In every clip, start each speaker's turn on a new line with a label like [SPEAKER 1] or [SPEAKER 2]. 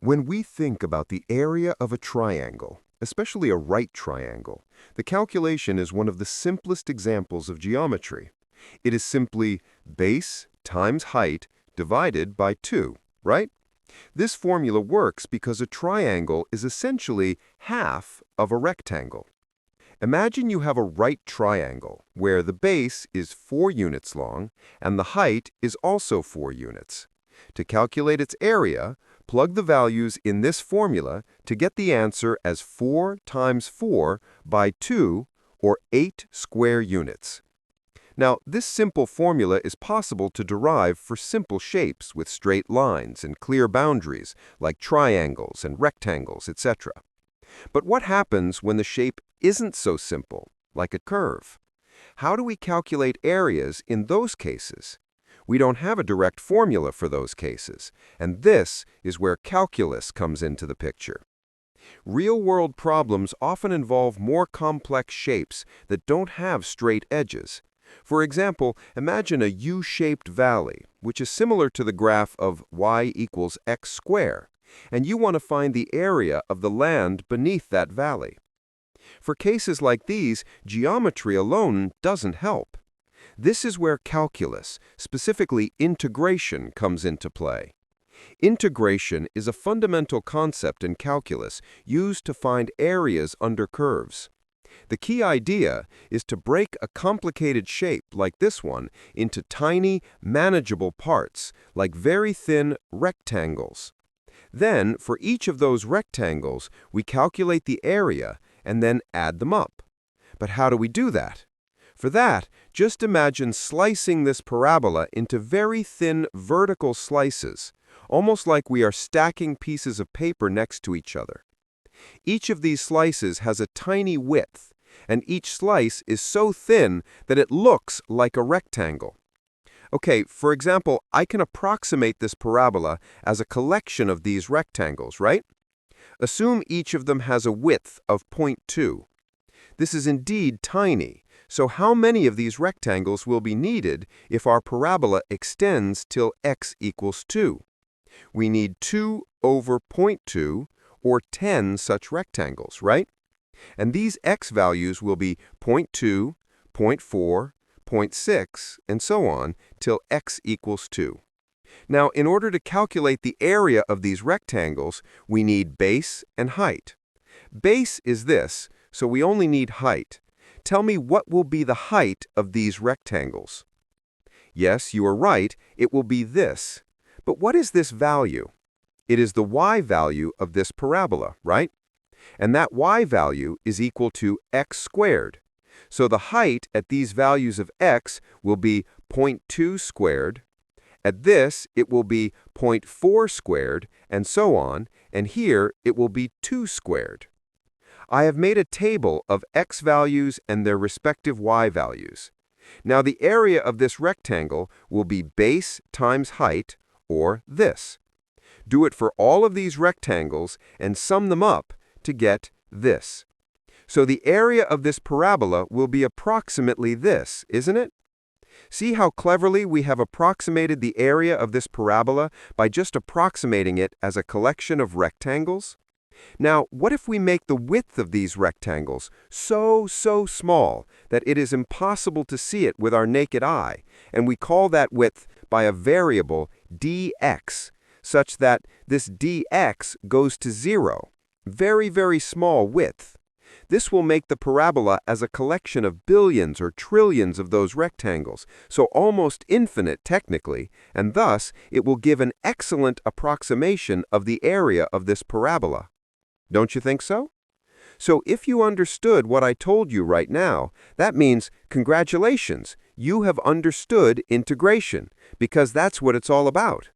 [SPEAKER 1] When we think about the area of a triangle, especially a right triangle, the calculation is one of the simplest examples of geometry. It is simply base times height divided by 2, right? This formula works because a triangle is essentially half of a rectangle. Imagine you have a right triangle where the base is 4 units long and the height is also 4 units. To calculate its area, plug the values in this formula to get the answer as 4 times 4 by 2, or 8 square units. Now, this simple formula is possible to derive for simple shapes with straight lines and clear boundaries, like triangles and rectangles, etc. But what happens when the shape isn't so simple, like a curve? How do we calculate areas in those cases? We don't have a direct formula for those cases, and this is where calculus comes into the picture. Real-world problems often involve more complex shapes that don't have straight edges. For example, imagine a U-shaped valley, which is similar to the graph of y equals x squared, and you want to find the area of the land beneath that valley. For cases like these, geometry alone doesn't help. This is where calculus, specifically integration, comes into play. Integration is a fundamental concept in calculus used to find areas under curves. The key idea is to break a complicated shape like this one into tiny, manageable parts, like very thin rectangles. Then, for each of those rectangles, we calculate the area and then add them up. But how do we do that? For that, just imagine slicing this parabola into very thin vertical slices, almost like we are stacking pieces of paper next to each other. Each of these slices has a tiny width, and each slice is so thin that it looks like a rectangle. Okay, for example, I can approximate this parabola as a collection of these rectangles, right? Assume each of them has a width of 0.2. This is indeed tiny, so how many of these rectangles will be needed if our parabola extends till x equals 2? We need 2 over 0.2, or 10 such rectangles, right? And these x values will be 0.2, 0.4, 0.6, and so on, till x equals 2. Now, in order to calculate the area of these rectangles, we need base and height. Base is this, so we only need height. Tell me what will be the height of these rectangles. Yes, you are right, it will be this. But what is this value? It is the y value of this parabola, right? And that y value is equal to x squared. So the height at these values of x will be 0.2 squared. At this, it will be 0.4 squared, and so on, and here it will be 2 squared. I have made a table of x values and their respective y values. Now the area of this rectangle will be base times height, or this. Do it for all of these rectangles and sum them up to get this. So the area of this parabola will be approximately this, isn't it? See how cleverly we have approximated the area of this parabola by just approximating it as a collection of rectangles? Now, what if we make the width of these rectangles so small that it is impossible to see it with our naked eye, and we call that width by a variable dx, such that this dx goes to 0, very small width? This will make the parabola as a collection of billions or trillions of those rectangles, so almost infinite technically, and thus it will give an excellent approximation of the area of this parabola. Don't you think so? So if you understood what I told you right now, that means congratulations, you have understood integration, because that's what it's all about.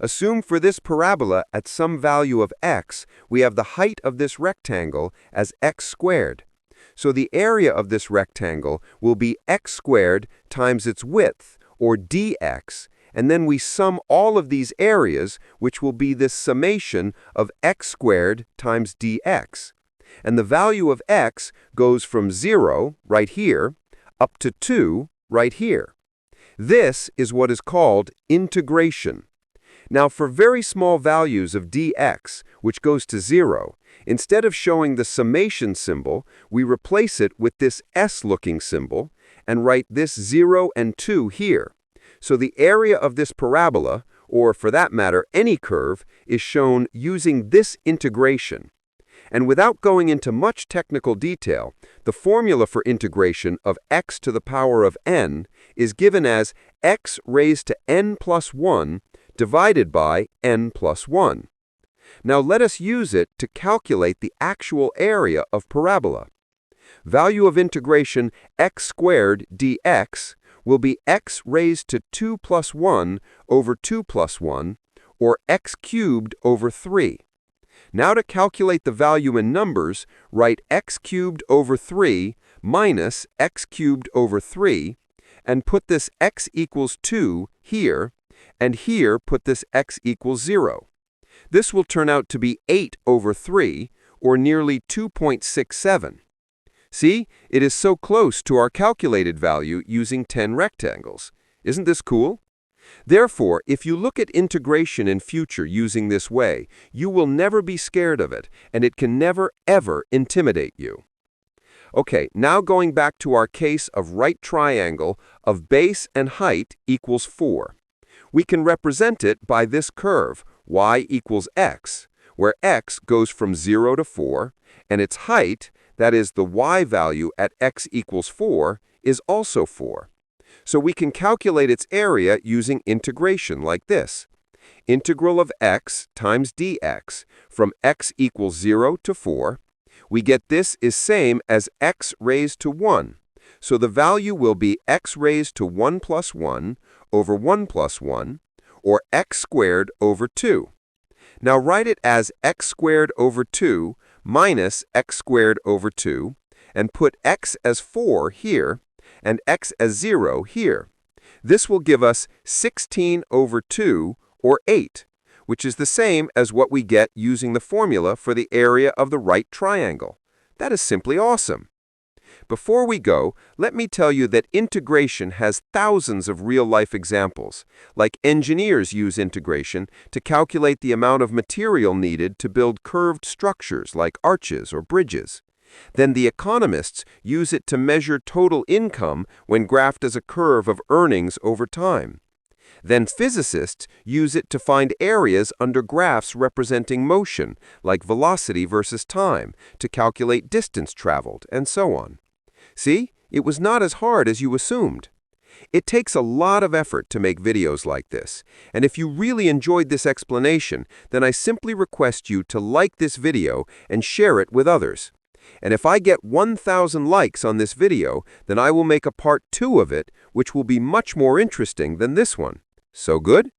[SPEAKER 1] Assume for this parabola at some value of x, we have the height of this rectangle as x squared. So the area of this rectangle will be x squared times its width, or dx, and then we sum all of these areas, which will be this summation of x squared times dx. And the value of x goes from 0, right here, up to 2, right here. This is what is called integration. Now, for very small values of dx, which goes to 0, instead of showing the summation symbol, we replace it with this s-looking symbol and write this 0 and 2 here. So the area of this parabola, or for that matter, any curve, is shown using this integration. And without going into much technical detail, the formula for integration of x to the power of n is given as x raised to n plus 1 divided by n plus 1. Now let us use it to calculate the actual area of parabola. Value of integration x squared dx will be x raised to 2 plus 1 over 2 plus 1, or x cubed over 3. Now to calculate the value in numbers, write x cubed over 3 minus x cubed over 3, and put this x equals 2 here, and here put this x equals 0. This will turn out to be 8 over 3, or nearly 2.67. See, it is so close to our calculated value using 10 rectangles. Isn't this cool? Therefore, if you look at integration in future using this way, you will never be scared of it, and it can never, ever intimidate you. Okay, now going back to our case of right triangle of base and height equals 4. We can represent it by this curve, y equals x, where x goes from 0 to 4, and its height, that is the y value at x equals 4, is also 4. So we can calculate its area using integration like this. Integral of x times dx from x equals 0 to 4. We get this is same as x raised to 1. So the value will be x raised to 1 plus 1 over 1 plus 1, or x squared over 2. Now write it as x squared over 2 minus x squared over 2, and put x as 4 here, and x as 0 here. This will give us 16 over 2, or 8, which is the same as what we get using the formula for the area of the right triangle. That is simply awesome. Before we go, let me tell you that integration has thousands of real-life examples, like engineers use integration to calculate the amount of material needed to build curved structures like arches or bridges. Then the economists use it to measure total income when graphed as a curve of earnings over time. Then physicists use it to find areas under graphs representing motion, like velocity versus time, to calculate distance traveled, and so on. See, it was not as hard as you assumed. It takes a lot of effort to make videos like this, and if you really enjoyed this explanation, then I simply request you to like this video and share it with others. And if I get 1,000 likes on this video, then I will make a part 2 of it, which will be much more interesting than this one. So good?